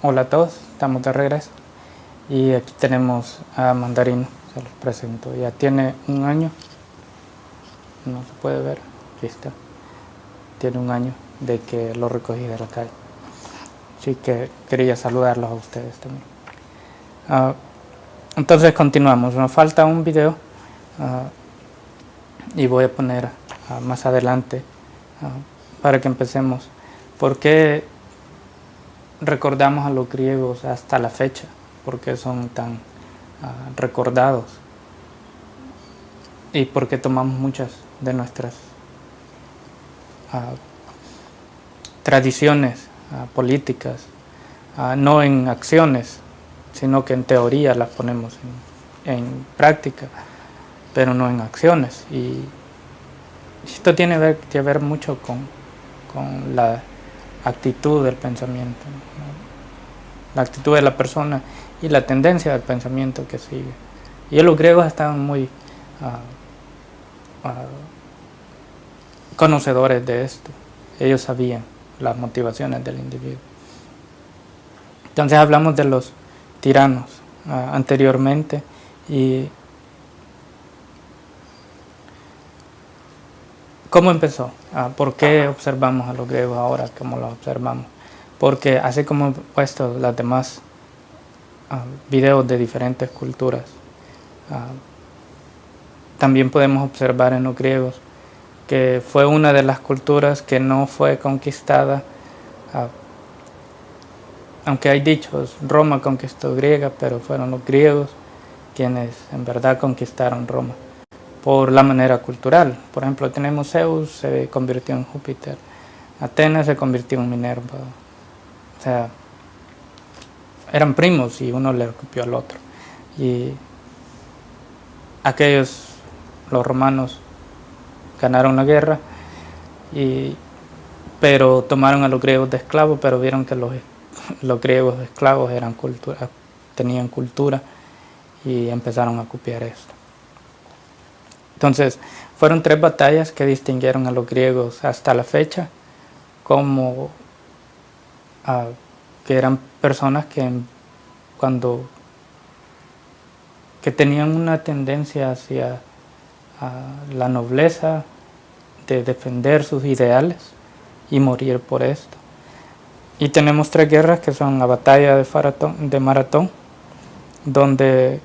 Hola a todos, estamos de regreso y aquí tenemos a Mandarino, se los presento. Ya tiene un año, no se puede ver, aquí está. Tiene un año de que lo recogí de la calle, así que quería saludarlos a ustedes también. Entonces continuamos, nos falta un video y voy a poner más adelante para que empecemos. ¿Por qué recordamos a los griegos hasta la fecha? ¿Por qué son tan recordados? ¿Y por qué tomamos muchas de nuestras tradiciones políticas, no en acciones, sino que en teoría las ponemos en práctica, pero no en acciones? Y esto tiene que ver mucho con la actitud del pensamiento, ¿no? La actitud de la persona y la tendencia del pensamiento que sigue. Y los griegos estaban muy conocedores de esto. Ellos sabían las motivaciones del individuo. Entonces hablamos de los tiranos anteriormente y ¿cómo empezó? ¿Por qué observamos a los griegos ahora como los observamos? Porque así como he puesto los demás videos de diferentes culturas, también podemos observar en los griegos que fue una de las culturas que no fue conquistada, aunque hay dichos, Roma conquistó Griega, pero fueron los griegos quienes en verdad conquistaron Roma por la manera cultural. Por ejemplo, tenemos Zeus, se convirtió en Júpiter, Atenas se convirtió en Minerva, o sea, eran primos y uno le copió al otro. Y aquellos, los romanos, ganaron la guerra, pero tomaron a los griegos de esclavos, pero vieron que los griegos esclavos tenían cultura y empezaron a copiar esto. Entonces, fueron 3 batallas que distinguieron a los griegos hasta la fecha como que eran personas que tenían una tendencia hacia la nobleza, de defender sus ideales y morir por esto. Y tenemos 3 guerras que son la batalla de Maratón, donde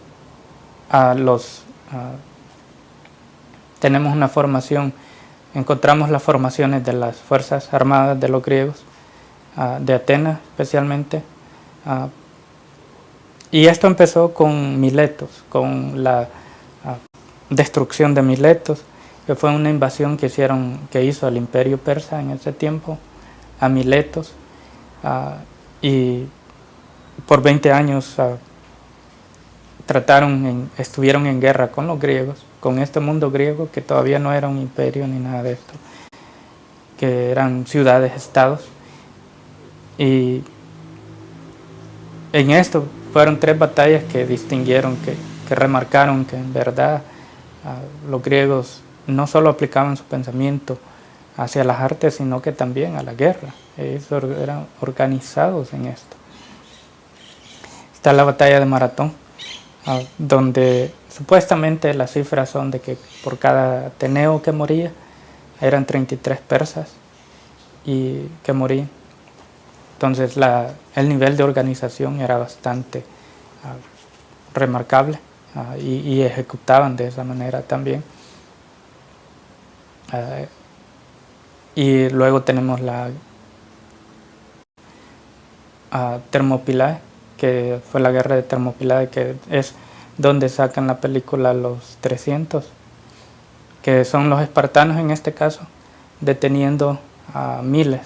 tenemos una formación, encontramos las formaciones de las fuerzas armadas de los griegos, de Atenas especialmente, y esto empezó con Miletos, con la destrucción de Miletos, que fue una invasión que hizo el imperio persa en ese tiempo a Miletos, y por 20 años estuvieron en guerra con los griegos, con este mundo griego que todavía no era un imperio ni nada de esto, que eran ciudades-estados. Y en esto fueron 3 batallas que distinguieron, que remarcaron que en verdad los griegos no solo aplicaban su pensamiento hacia las artes, sino que también a la guerra. Ellos eran organizados en esto. Está la batalla de Maratón, donde supuestamente las cifras son de que por cada ateneo que moría eran 33 persas y que morían. Entonces el nivel de organización era bastante remarcable, y ejecutaban de esa manera también. Y luego tenemos la Termopylae, que fue la guerra de Termopylae, que es donde sacan la película Los 300, que son los espartanos en este caso, deteniendo a miles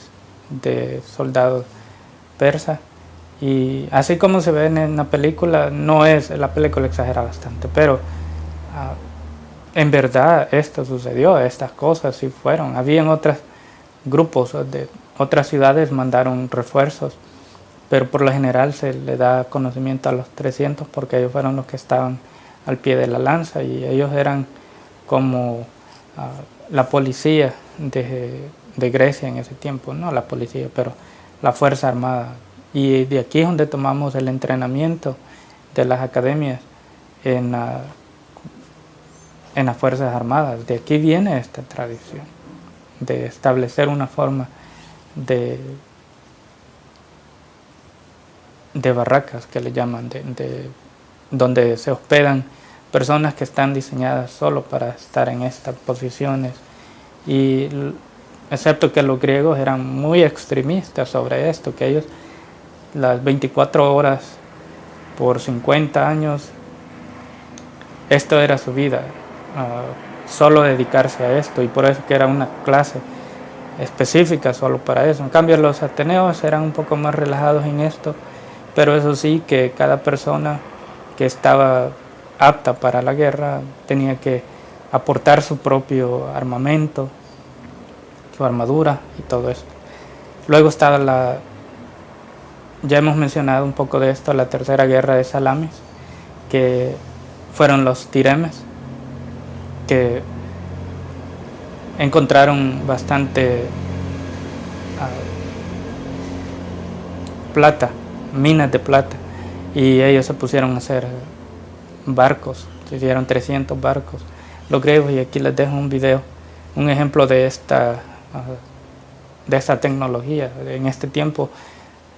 de soldados persas. Y así como se ve en la película, la película exagera bastante, pero en verdad esto sucedió, estas cosas sí fueron. Habían otros grupos de otras ciudades, mandaron refuerzos, pero por lo general se le da conocimiento a los 300 porque ellos fueron los que estaban al pie de la lanza, y ellos eran como la policía de Grecia en ese tiempo, no la policía, pero la fuerza armada Y de aquí es donde tomamos el entrenamiento de las academias en, en las Fuerzas Armadas. De aquí viene esta tradición de establecer una forma de barracas, que le llaman, donde se hospedan personas que están diseñadas solo para estar en estas posiciones. Y excepto que los griegos eran muy extremistas sobre esto, que ellos las 24 horas por 50 años, esto era su vida, solo dedicarse a esto, y por eso que era una clase específica solo para eso. En cambio los ateneos eran un poco más relajados en esto, pero eso sí, que cada persona que estaba apta para la guerra tenía que aportar su propio armamento, su armadura y todo esto. Luego estaba ya hemos mencionado un poco de esto, la tercera guerra de Salamis, que fueron los tiremes, que encontraron bastante plata, minas de plata, y ellos se pusieron a hacer barcos, se hicieron 300 barcos los griegos, y aquí les dejo un video, un ejemplo de esta tecnología. En este tiempo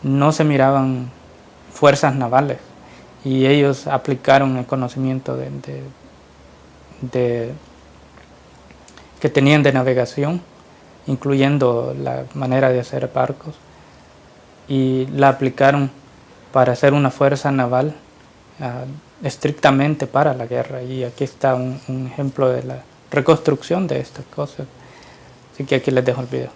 no se miraban fuerzas navales, y ellos aplicaron el conocimiento que tenían de navegación, incluyendo la manera de hacer barcos, y la aplicaron para hacer una fuerza naval estrictamente para la guerra. Y aquí está un ejemplo de la reconstrucción de estas cosas. Así que aquí les dejo el video.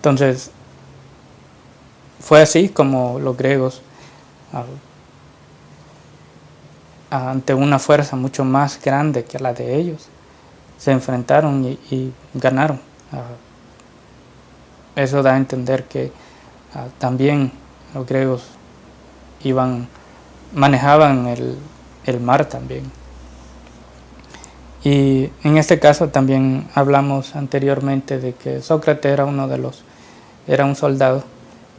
Entonces, fue así como los griegos, ante una fuerza mucho más grande que la de ellos, se enfrentaron y ganaron. Eso da a entender que también los griegos manejaban el mar también. Y en este caso también hablamos anteriormente de que Sócrates era era un soldado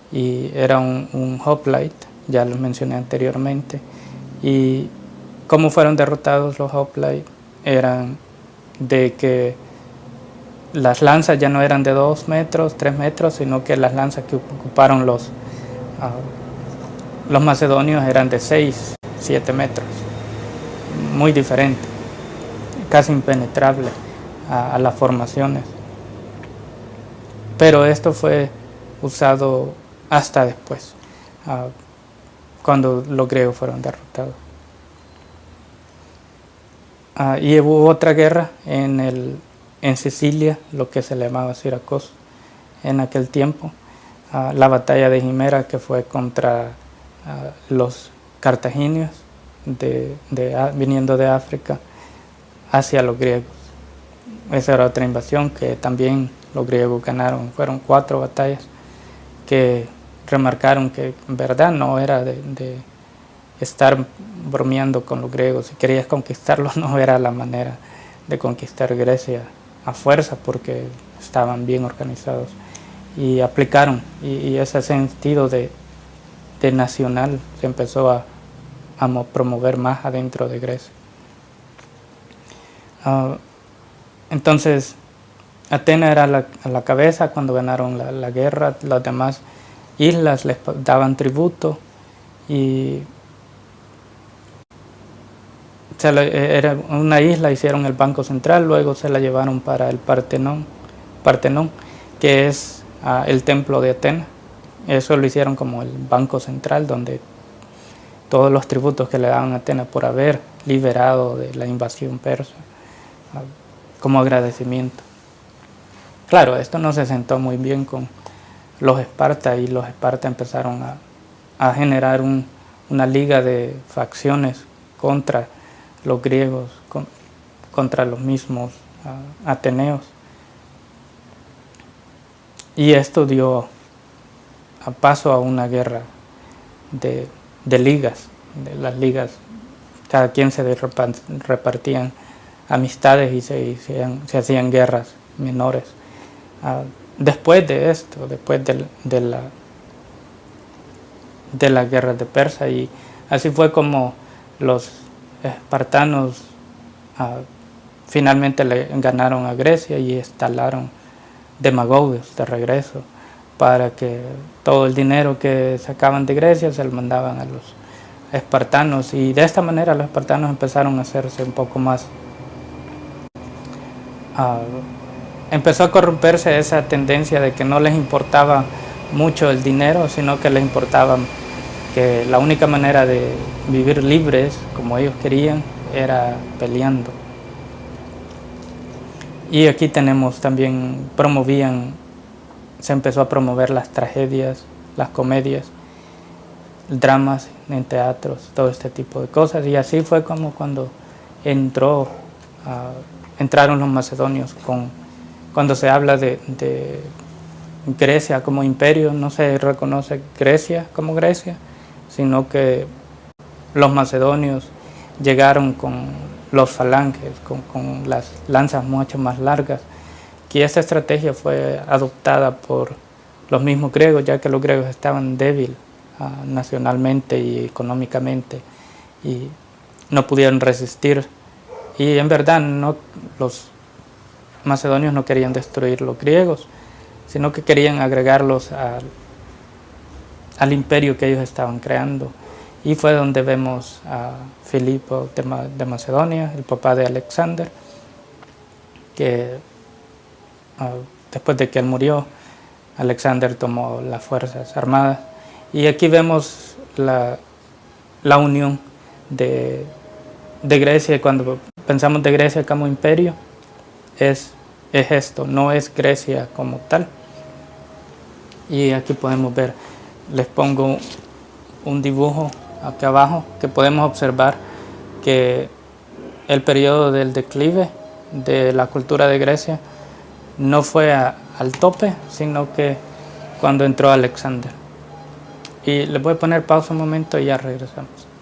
y era un hoplite, ya lo mencioné anteriormente. Y cómo fueron derrotados los hoplites eran de que las lanzas ya no eran de 2 metros, 3 metros, sino que las lanzas que ocuparon los macedonios eran de 6, 7 metros, muy diferente, casi impenetrable a las formaciones. Pero esto fue usado hasta después, cuando los griegos fueron derrotados. Y hubo otra guerra en Sicilia, lo que se llamaba Siracusa en aquel tiempo, la batalla de Himera, que fue contra los cartagineses viniendo de África hacia los griegos. Esa era otra invasión que también los griegos ganaron. Fueron 4 batallas que remarcaron que en verdad no era de estar bromeando con los griegos. Si querías conquistarlos, no era la manera de conquistar Grecia a fuerza, porque estaban bien organizados y aplicaron, y ese sentido de nacional se empezó a promover más adentro de Grecia. Entonces Atenas era la cabeza cuando ganaron la guerra. Las demás islas les daban tributo y era una isla, hicieron el Banco Central, luego se la llevaron para el Partenón, que es el templo de Atenas. Eso lo hicieron como el Banco Central, donde todos los tributos que le daban a Atenas por haber liberado de la invasión persa, como agradecimiento. Claro, esto no se sentó muy bien con los espartas, y los espartas empezaron a generar una liga de facciones contra los griegos, contra los mismos ateneos. Y esto dio paso a una guerra de ligas, de las ligas. Cada quien se repartían amistades y se hacían guerras menores. Después de esto, después de la guerra de Persia, y así fue como los espartanos finalmente le ganaron a Grecia y instalaron demagogos de regreso, para que todo el dinero que sacaban de Grecia se lo mandaban a los espartanos, y de esta manera los espartanos empezaron a hacerse un poco más, empezó a corromperse esa tendencia de que no les importaba mucho el dinero, sino que les importaba que la única manera de vivir libres como ellos querían era peleando. Y aquí tenemos también, se empezó a promover las tragedias, las comedias, dramas en teatros, todo este tipo de cosas. Y así fue como cuando entraron los macedonios. Cuando se habla de Grecia como imperio, no se reconoce Grecia como Grecia, sino que los macedonios llegaron con los falanges, con las lanzas mucho más largas, que esta estrategia fue adoptada por los mismos griegos, ya que los griegos estaban débiles nacionalmente y económicamente, y no pudieron resistir. Y en verdad los macedonios no querían destruir los griegos, sino que querían agregarlos al imperio que ellos estaban creando. Y fue donde vemos a Filipo de Macedonia, el papá de Alexander, que después de que él murió, Alexander tomó las fuerzas armadas. Y aquí vemos la unión de Grecia. Cuando pensamos de Grecia como imperio, es esto, no es Grecia como tal, Y aquí podemos ver, les pongo un dibujo aquí abajo que podemos observar que el periodo del declive de la cultura de Grecia no fue al tope, sino que cuando entró Alexander. Y les voy a poner pausa un momento y ya regresamos.